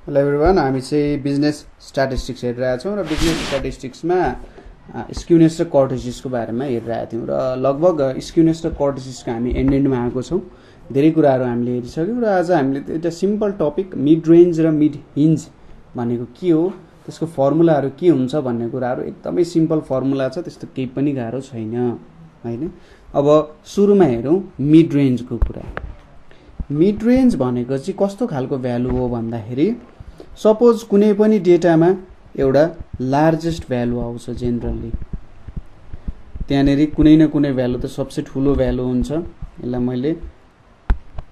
Hello everyone, हामी चाहिँ business statistics हेरिरहेका छौँ र बिजनेस स्ट्याटिस्टिक्समा स्क्युनेस र कर्टेसिसको बारेमा हेरिरहेका थियौँ र लगभग स्क्युनेस र कर्टेसिसको हामी एन्डमा आएको छौँ। धेरै कुराहरू हामीले हेरिसक्यौँ र आज हामीले एउटा सिम्पल टपिक मिड रेन्ज र मिड हिन्ज भनेको के हो, त्यसको फर्मुलाहरू के हुन्छ भन्ने कुराहरू एकदमै सिम्पल फर्मुला छ, त्यस्तो केही पनि गाह्रो छैन हैन। अब सुरुमा हेरौँ मिड रेन्जको कुरा। मिड रेन्ज भनेको चाहिँ कस्तो खालको भ्यालु हो भन्दाखेरि सपोज कुनै पनि डेटामा एउटा लार्जेस्ट भ्यालु आउँछ जेनरली, त्यहाँनेरि कुनै न कुनै भ्यालु त सबसे ठुलो भ्यालु हुन्छ। यसलाई मैले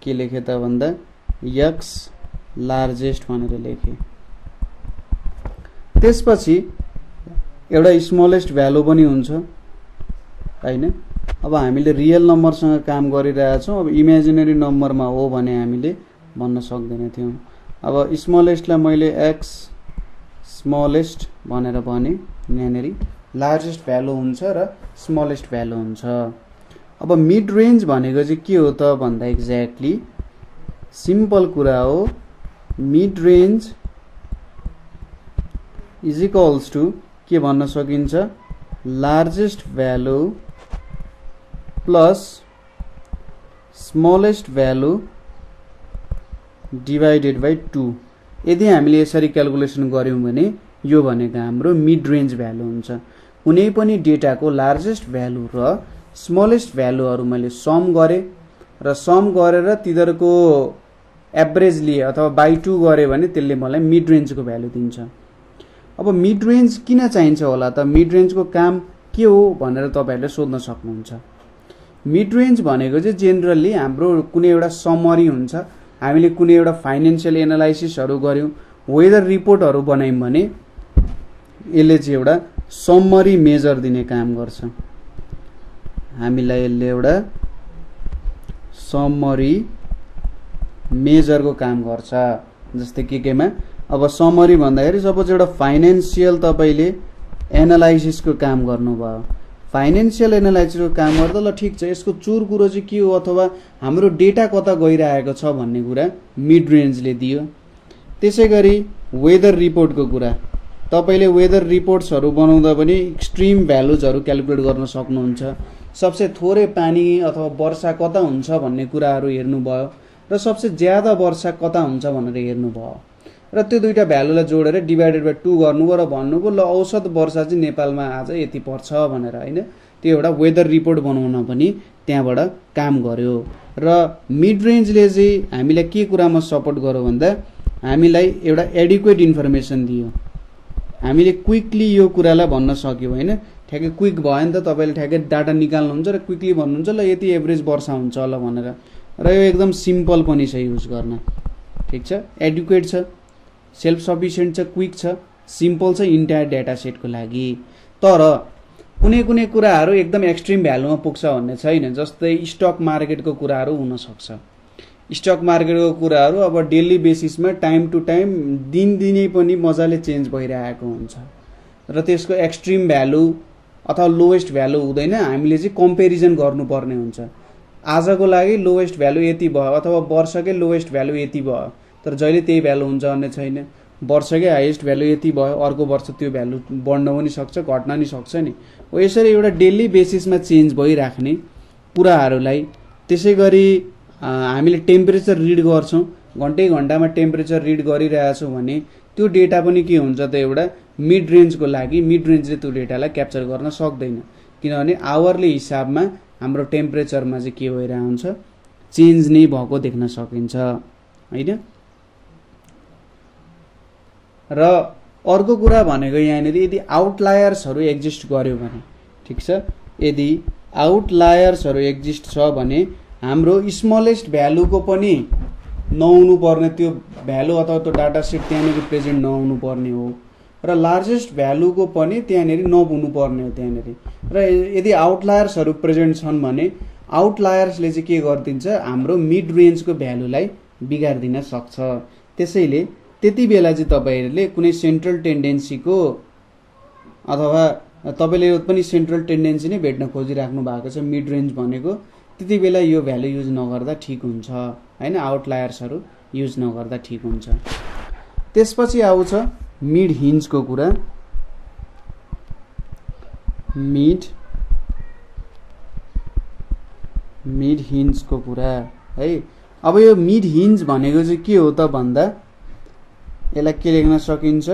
के लेखेँ त भन्दा एक्स लार्जेस्ट भनेर लेखेँ। त्यसपछि एउटा स्मलेस्ट भ्यालु पनि हुन्छ हैन। अब हामीले रियल नम्बरसँग काम गरिरहेका छौँ। अब इमेजिनरी नम्बरमा हो भने हामीले भन्न सक्दैन थियौँ। अब स्मलेस्टलाई मैले एक्स स्मलेस्ट भनेर भने, यहाँनेरि लार्जेस्ट भ्यालु हुन्छ र स्मलेस्ट भ्यालु हुन्छ। अब मिड रेन्ज भनेको चाहिँ के हो त भन्दा एक्ज्याक्टली सिम्पल कुरा हो, mid range is equals to के भन्न सकिन्छ, largest value plus smallest value divided by 2। यदि हामीले यसरी क्यालकुलेसन गऱ्यौँ भने यो भनेको हाम्रो मिड रेन्ज भ्यालु हुन्छ। कुनै पनि डेटाको लार्जेस्ट भ्यालु र स्मलेस्ट भ्यालुहरू मैले सम गरेँ र सम गरेर तिनीहरूको एभरेज लिए अथवा बाई 2 गरेँ भने त्यसले मलाई मिड रेन्जको भ्यालु दिन्छ। अब मिड रेन्ज किन चाहिन्छ होला त, मिड रेन्जको काम के हो भनेर तपाईँहरूले सोध्न सक्नुहुन्छ। मिड रेन्ज भनेको चाहिँ जेनरली हाम्रो कुनै एउटा समरी हुन्छ, हामीले कुनै एउटा फाइनेन्सियल एनालाइसिसहरू गऱ्यौँ, वेदर रिपोर्टहरू बनायौँ भने यसले चाहिँ एउटा समरी मेजर दिने काम गर्छ। हामीलाई यसले एउटा समरी मेजरको काम गर्छ। जस्तै केमा, अब समरी भन्दाखेरि सपोज एउटा फाइनेन्सियल तपाईँले एनालाइसिसको काम गर्नुभयो, फाइनेन्सियल एनालाइसिसको काम गर्दा ल ठिक छ, यसको चुर कुरो चाहिँ के हो अथवा हाम्रो डेटा कता गइरहेको छ भन्ने कुरा मिड रेन्जले दियो। त्यसै गरी वेदर रिपोर्टको कुरा, तपाईँले वेदर रिपोर्ट्सहरू बनाउँदा पनि एक्सट्रिम भ्यालुजहरू क्यालकुलेट गर्न सक्नुहुन्छ। सबसे थोरै पानी अथवा वर्षा कता हुन्छ भन्ने कुराहरू हेर्नुभयो र सबसे ज्यादा वर्षा कता हुन्छ भनेर हेर्नुभयो र त्यो दुईटा भ्यालुलाई जोडेर डिभाइडेड बाई 2 गर्नुभयो र भन्नुभयो ल औसत वर्षा चाहिँ नेपालमा आज यति पर्छ भनेर हैन। त्यो एउटा वेदर रिपोर्ट बनाउन पनि त्यहाँबाट काम गर्यो। र मिड रेन्जले चाहिँ हामीलाई के कुरामा सपोर्ट गर्यो भन्दा हामीलाई एउटा एडिक्वेट इन्फर्मेसन दियो। हामीले क्विकली यो कुरालाई भन्न सक्यौँ हैन। ठ्याक्कै क्विक भयो नि त, तपाईँले ठ्याक्कै डाटा निकाल्नुहुन्छ र क्विकली भन्नुहुन्छ ल यति एभरेज वर्षा हुन्छ होला भनेर। र यो एकदम सिम्पल पनि छ युज गर्न, ठिक छ, एडुकेट छ, सेल्फ सफिसियन्ट छ, क्विक छ, सिम्पल छ इन्टायर डेटा सेटको लागि। तर कुनै कुनै कुराहरू एकदम एक्सट्रिम भ्यालुमा पुग्छ भन्ने छैन। जस्तै स्टक मार्केटको कुराहरू हुनसक्छ। स्टक मार्केटको कुराहरू अब डेली बेसिसमा टाइम टु टाइम दिनदिनै पनि मजाले चेन्ज भइरहेको हुन्छ र त्यसको एक्सट्रिम भ्यालु अथवा लोएस्ट भ्यालु हुँदैन। हामीले चाहिँ कम्पेरिजन गर्नुपर्ने हुन्छ। आजको लागि लोएस्ट भ्यालु यति भयो अथवा वर्षकै लोएस्ट भ्यालु यति भयो, तर जहिले त्यही भ्यालु हुन्छ भन्ने छैन। वर्षकै हाइएस्ट भ्यालु यति भयो, अर्को वर्ष त्यो भ्यालु बढ्न पनि सक्छ, घट्न पनि सक्छ नि। हो यसरी एउटा डेली बेसिसमा चेन्ज भइराख्ने कुराहरूलाई। त्यसै गरी हामीले टेम्परेचर रिड गर्छौँ, घन्टै घन्टामा टेम्परेचर रिड गरिरहेछौँ भने त्यो डेटा पनि के हुन्छ त एउटा मिड रेन्जको लागि मिड रेन्जले त्यो डेटालाई क्याप्चर गर्न सक्दैन, किनभने आवरली हिसाबमा हाम्रो टेम्परेचरमा चाहिँ के भइरहेको हुन्छ, चेन्ज नै भएको देख्न सकिन्छ हैन। र अर्को कुरा भनेको यहाँनिर यदि आउटलायर्सहरू एक्जिस्ट गर्यो भने, ठिक छ, यदि आउटलायर्सहरू एक्जिस्ट छ भने हाम्रो स्मलेस्ट भ्यालुको पनि नहुनु पर्ने, त्यो भ्यालु अथवा त्यो डाटा सेट त्यहाँनिर प्रेजेन्ट नहुनु पर्ने हो र लार्जेस्ट भ्यालुको पनि त्यहाँनिर नहुनु पर्ने हो त्यहाँनिर। र यदि आउटलायर्सहरू प्रेजेन्ट छन् भने आउटलायर्सले चाहिँ के गरिदिन्छ, हाम्रो मिड रेन्जको भ्यालुलाई बिगारिदिन सक्छ। त्यसैले त्यति बेला चाहिँ तपाईँहरूले कुनै सेन्ट्रल टेन्डेन्सीको अथवा तपाईँले पनि सेन्ट्रल टेन्डेन्सी नै भेट्न खोजिराख्नु भएको छ मिड रेन्ज भनेको, त्यति बेला यो भ्यालु युज नगर्दा ठिक हुन्छ हैन, आउटलायर्सहरू युज नगर्दा ठिक हुन्छ। त्यसपछि आउँछ मिड हिन्जको कुरा। मिड हिन्जको कुरा है। अब यो मिड हिन्ज भनेको चाहिँ के हो त भन्दा यसलाई के लेख्न सकिन्छ,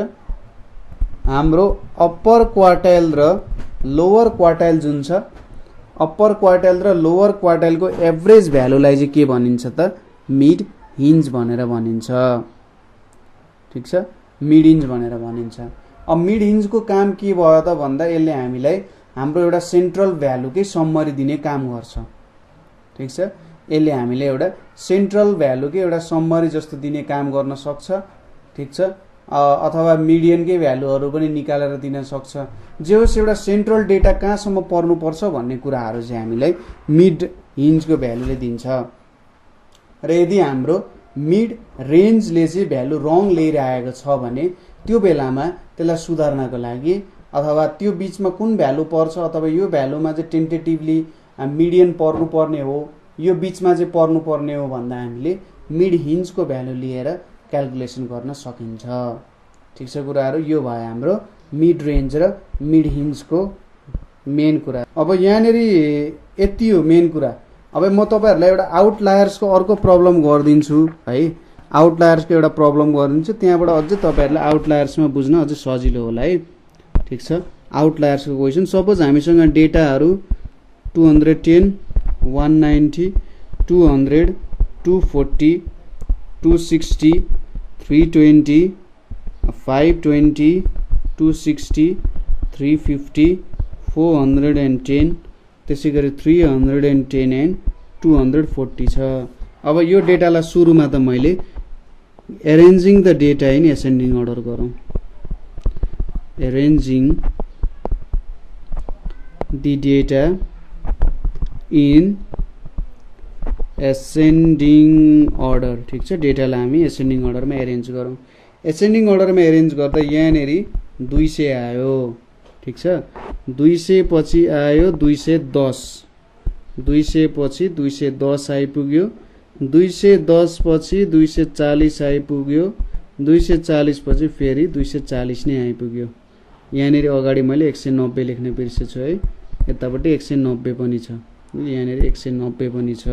हाम्रो अप्पर क्वार्टाइल र लोवर क्वार्टाइल जुन छ, अप्पर क्वार्टाइल र लोवर क्वार्टाइलको एभरेज भ्यालुलाई चाहिँ के भनिन्छ त, मिड हिन्ज भनेर भनिन्छ। ठिक छ, मिड हिन्ज भनेर भनिन्छ। अब मिड हिन्जको काम के भयो त भन्दा यसले हामीलाई हाम्रो एउटा सेन्ट्रल भ्यालुकै सम्मरी दिने काम गर्छ। ठिक छ, यसले हामीले एउटा सेन्ट्रल भ्यालुकै एउटा सम्मरी जस्तो दिने काम गर्न सक्छ। ठिक छ, अथवा मिडियनकै भ्यालुहरू पनि निकालेर दिन सक्छ। जे होस् एउटा सेन्ट्रल डेटा कहाँसम्म पर्नुपर्छ भन्ने कुराहरू चाहिँ हामीलाई मिड हिन्जको भ्यालुले दिन्छ। र यदि हाम्रो मिड रेन्जले चाहिँ भ्यालु रङ लिइरहेको छ भने त्यो बेलामा त्यसलाई सुधार्नको लागि अथवा त्यो बिचमा कुन भ्यालु पर्छ अथवा यो भ्यालुमा चाहिँ टेन्टेटिभली मिडियन पर्नुपर्ने हो, यो बिचमा चाहिँ पर्नुपर्ने हो भन्दा हामीले मिड हिन्जको भ्यालु लिएर क्याल्कुलेसन गर्न सकिन्छ। ठिक छ कुराहरू, यो भयो हाम्रो मिड रेन्ज र मिड हिन्जको मेन कुरा। अब यहाँनिर यति हो मेन कुरा। अब म तपाईहरुलाई एउटा आउटलायर्सको अर्को प्रब्लम गरिदिन्छु है। आउटलायर्सको एउटा प्रब्लम गरिदिन्छु, त्यहाँबाट अझै तपाईहरुलाई आउटलायर्समा बुझ्न अझै सजिलो होला है। ठिक छ, आउटलायर्सको क्वेशन सपोज हामीसँग डेटाहरू 210, 190, 200, 240, 260, 320, 520, 260, 350, 410, त्यसै गरी 310 एन्ड 240 छ। अब यो डेटालाई सुरुमा त मैले arranging the data in ascending order गरौँ। Arranging the data in ascending order. ठिक छ, डेटालाई हामी एसेन्डिङ अर्डरमा एरेन्ज गरौँ। एसेन्डिङ अर्डरमा एरेन्ज गर्दा यहाँनिर 200 आयो। ठिक छ, 200 पछि आयो 210, 200 पछि 210 आइपुग्यो, 210 पछि 240 आइपुग्यो, 240 पछि फेरि 240 नै आइपुग्यो। यहाँनिर अगाडि मैले 190 लेख्न बिर्सेछु है, यतापट्टि 190 पनि छ, यहाँनिर 190 पनि छ।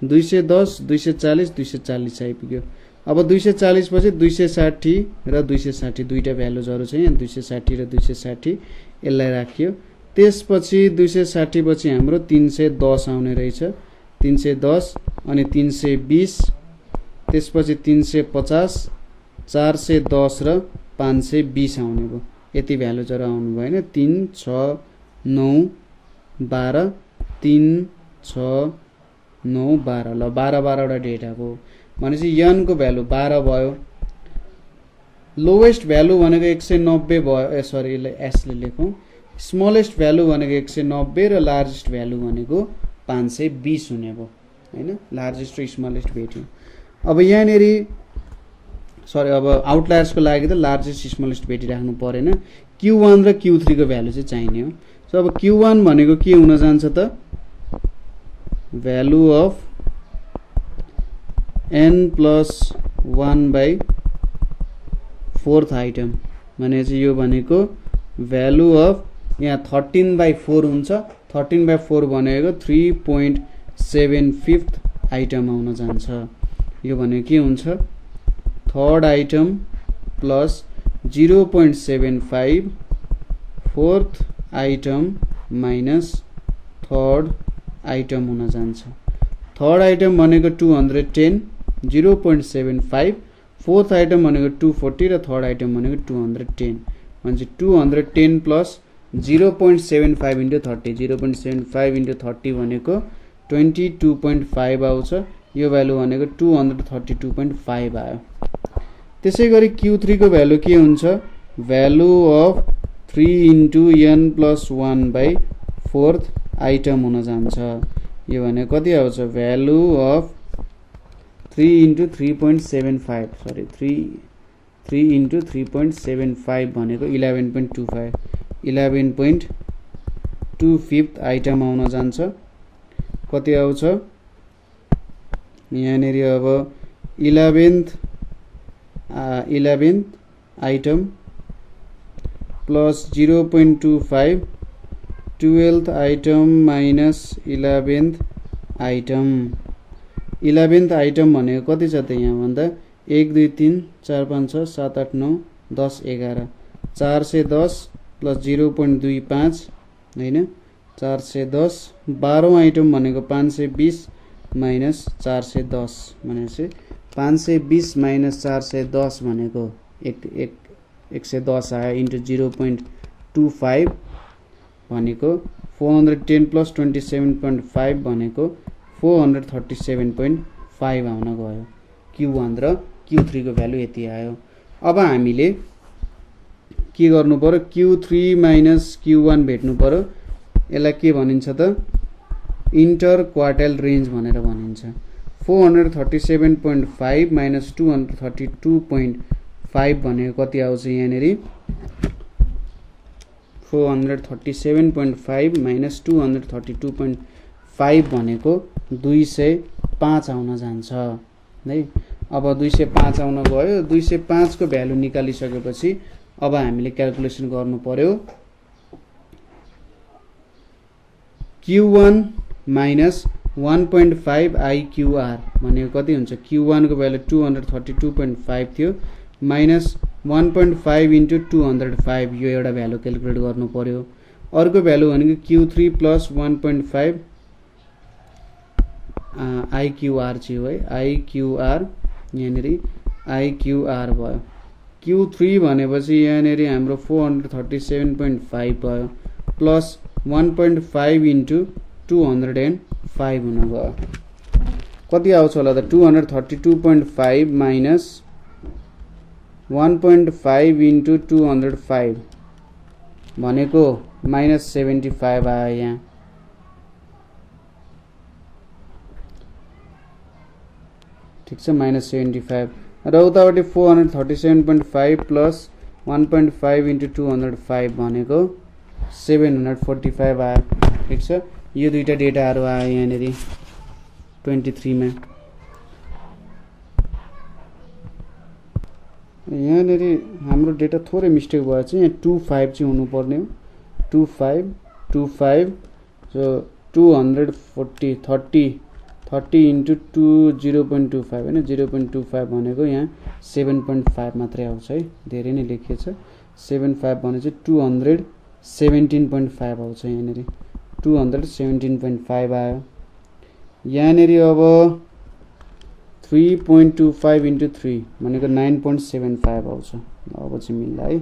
210, 240, 240 आइपुग्यो। अब 240 पछि 260 र 260 दुईटा भ्यालुजहरू छ यहाँ, 260 र 260 यसलाई राखियो। त्यसपछि 260 पछि हाम्रो 310 आउने रहेछ, 310 अनि 320, त्यसपछि 350, 410 र 520 आउने भयो। यति भ्यालुजहरू आउनु भएन, 3, 6, 9, 12, 3, 6, 9, 12। ल 12 वटा डेटा भयो भनेपछि यनको भ्यालु 12 भयो। लोवेस्ट भ्यालु भनेको 190 भयो, सरी यसलाई एसले लेखौँ। स्मलेस्ट भ्यालु भनेको 190 र लार्जेस्ट भ्यालु भनेको 520 हुने भयो हैन, लार्जेस्ट र स्मलेस्ट भेट्यो। अब यहाँनिर सरी, अब आउटलायर्सको लागि त लार्जेस्ट स्मलेस्ट भेटिराख्नु परेन, Q1 र Q3 को भ्यालु चाहिँ चाहिने हो। सो अब Q1 भनेको के हुन जान्छ त, भ्यालु अफ n+1/4 आइटम भनेपछि यो भनेको भ्यालु अफ यहाँ 13/4 हुन्छ। 13/4 भनेको 3.75 आइटम आउन जान्छ। यो भनेको के हुन्छ, third item plus 0.75 fourth item minus third item हुन जान्छ। थर्ड आइटम भनेको 210, 0.75, फोर्थ आइटम भनेको 240 र थर्ड आइटम भनेको 210 भनेपछि 210 प्लस 0.75 इन्टु 30, 0.75 इन्टु 30 भनेको 22.5 आउँछ। यो भ्यालु भनेको 232.5 आयो। त्यसै गरी Q3 को भ्यालु के हुन्छ, value of 3 into n+1/4 item हुन जान्छ। यो भने कति आउँछ, value of 3 into 3.75, sorry 3 into 3.75 भनेको 11.25, 11.25 आइटम आउन जान्छ। कति आउँछ यहाँनिर, अब 11th 11th item plus 0.25 12th item minus 11th item 11th item भनेको कति छ त यहाँ भन्दा 1 2 3 4 5 6 7 8 9 10 11 410 प्लस 0.25 हैन 410 12औं आइटम भनेको 520 माइनस 410 भनेपछि 520 माइनस 410 भनेको 110 आयो इन्टु 0.25 भनेको 410 प्लस 27.5 भनेको 437.5 आउन गयो Q1 र Q3 को भ्यालु यति आयो। अब हामीले के गर्नु पर्यो Q3 माइनस Q1 भेट्नु पर्यो। यसलाई के भनिन्छ त इन्टर क्वार्टाइल रेन्ज भनेर भनिन्छ। 437.5 माइनस 232.5 भनेको कति आउँछ यहाँनेरि 437.5 माइनस 232.5 भनेको 205 आउन जान्छ है। अब 205 आउन गयो। 205 को भ्यालु निकालिसकेपछि अब हामीले क्याल्कुलेसन गर्नु पर्यो Q1 माइनस 1.5 IQR भनेको कति हुन्छ Q1 को भ्यालु 232.5 थियो माइनस 1.5 इन्टु 205 यो एउटा भ्यालु क्याल्कुलेट गर्नु पर्यो। अर्को भ्यालु भनेको Q3 प्लस 1.5 IQR चाहिँ है IQR यहाँनेरि IQR भयो। Q3 भनेपछि यहाँनेरि हाम्रो 437.5 भयो प्लस 1.5 इन्टु 205 हुन गयो कति आउँछ होला त 232.5 माइनस 1.5 इन्टु 205 भनेको माइनस 75 आयो यहाँ। ठिक छ माइनस 75 र उतापट्टि 437.5 प्लस 1.5 इन्टु 205 भनेको 745 आयो। ठिक छ यो दुईटा डेटाहरु आयो यहाँनेरि 23 मा। यहाँनेरि हाम्रो डेटा थोरै मिस्टेक भयो चाहिँ यहाँ 25 चाहिँ हुनु पर्ने हो 25 so 240 30 इन्टु 0.25 हैन 0.25 भनेको यहाँ 7.5 मात्रै आउँछ है धेरै नै लेखिएको छ 75 भने चाहिँ 217.5 आउँछ यहाँनेरि 217.5 आयो। यहाँनेरि अब 3.25 इन्टु 3 भनेको 9.75 आउँछ। अब चाहिँ मिल्ला है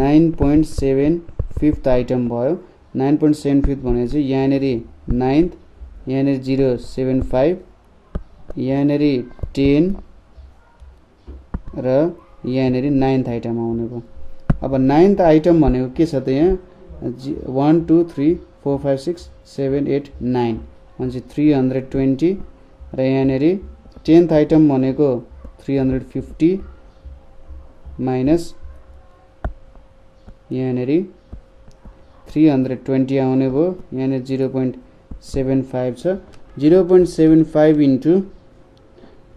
9.7 फिफ्थ आइटम भयो 9.75 भने चाहिँ यहाँनेरि 9th यहाँनेरि 0.75 यहाँनेरि 10 र यहाँनेरि 9th आइटम आउने भयो। अब 9th आइटम भनेको के छ त यहाँ 1 2 3 4 5 6 7 8 9 भनेपछि 320 र यहाँनेरि 10th आइटम भनेको 350 माइनस यहाँनेरि 320 आउने भयो यहाँनेरि 0.75 छ 0.75 इन्टु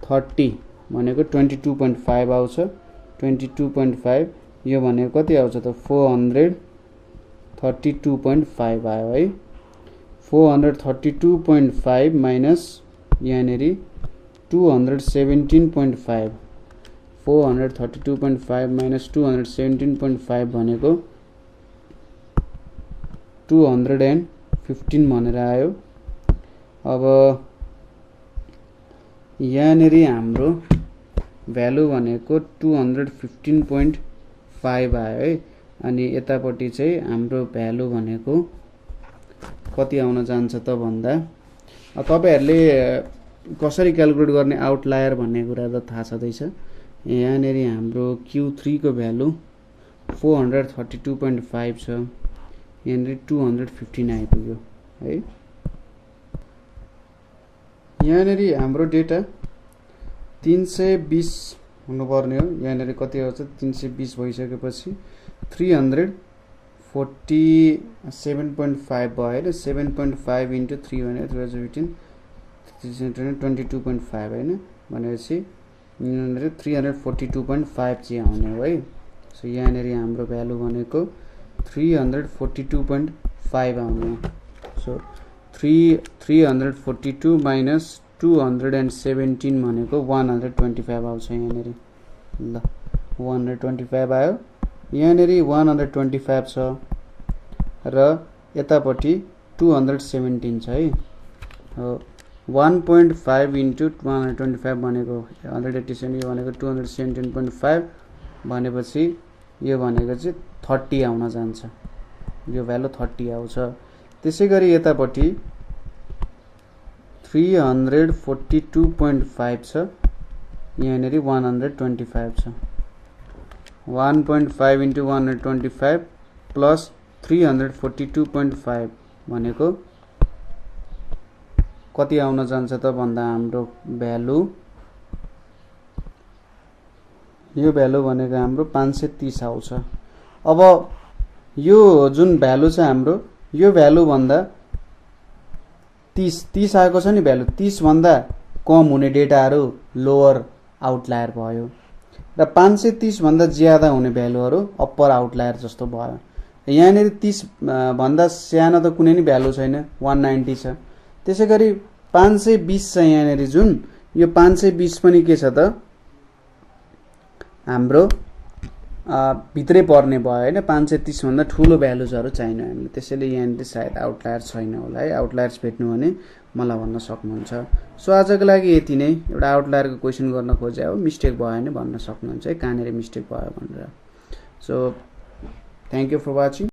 30 भनेको 22.5 आउँछ 22.5 यो भनेको कति आउँछ त 432.5 आयो है 432.5 माइनस यहाँनेरि 217.5 432.5 माइनस 217.5 भनेको 215 भनेर आयो। अब यहाँनेरि हाम्रो भ्यालु भनेको 215.5 आयो है अनि यतापट्टि चाहिँ हाम्रो भ्यालु भनेको कति आउन जान्छ त भन्दा तपाईहरुले कसरी क्याल्कुलेट गर्ने आउटलायर भन्ने कुरा त थाहा छँदैछ। यहाँनेरि हाम्रो Q3 को भ्यालु 432.5 छ यहाँनेरि 215 आइपुग्यो है। यहाँनेरि हाम्रो डेटा 320 हुनुपर्ने हो यहाँनेरि कति आउँछ 320 भइसकेपछि 347.5 भयो हैन 7.5 इन्टु 3 भने 315 22.5 हैन भनेपछि यहाँनिर 342.5 चाहिँ आउने हो है। सो यहाँनिर हाम्रो भ्यालु भनेको 342.5 आउने हो। सो 342 माइनस 217 भनेको 125 आउँछ यहाँनिर। ल 125 आयो, यहाँनिर 125 छ र यतापट्टि 217 छ है। 1.5 इन्टु 125 भनेको 187, यो भनेको 217.5 भनेपछि यो भनेको चाहिँ 30 आउन जान्छ, यो भ्यालु 30 आउँछ। त्यसै गरी यतापट्टि 342.5 छ, यहाँनिर 125 छ। 1.5 इन्टु 125 प्लस 342.5 भनेको कति आउन जान्छ त भन्दा हाम्रो भ्यालु, यो भ्यालु भनेको हाम्रो 530 आउँछ। अब यो जुन भ्यालु छ हाम्रो, यो भ्यालु भन्दा 30 आएको छ नि भ्यालु, 30 भन्दा कम हुने डेटाहरू लोअर आउटलायर भयो र 530 भन्दा ज्यादा हुने भ्यालुहरू अप्पर आउटलायर जस्तो भयो। यहाँनिर 30 भन्दा सानो त कुनै नि भ्यालु छैन, 190 छ। त्यसै गरी 520 छ यहाँनिर, जुन यो 520 पनि के छ त हाम्रो भित्रै पर्ने भयो हैन। 530 भन्दा ठुलो भ्यालुजहरू चाहिन हामीले, त्यसैले यहाँनिर सायद आउटलायर छैन होला है। आउटलायर्स भेट्नु भने मलाई भन्न सक्नुहुन्छ। सो आजको लागि यति नै, एउटा आउटलायरको क्वेसन गर्न खोजे हो, मिस्टेक भयो भने भन्न सक्नुहुन्छ है कहाँनिर मिस्टेक भयो भनेर। So thank you for watching.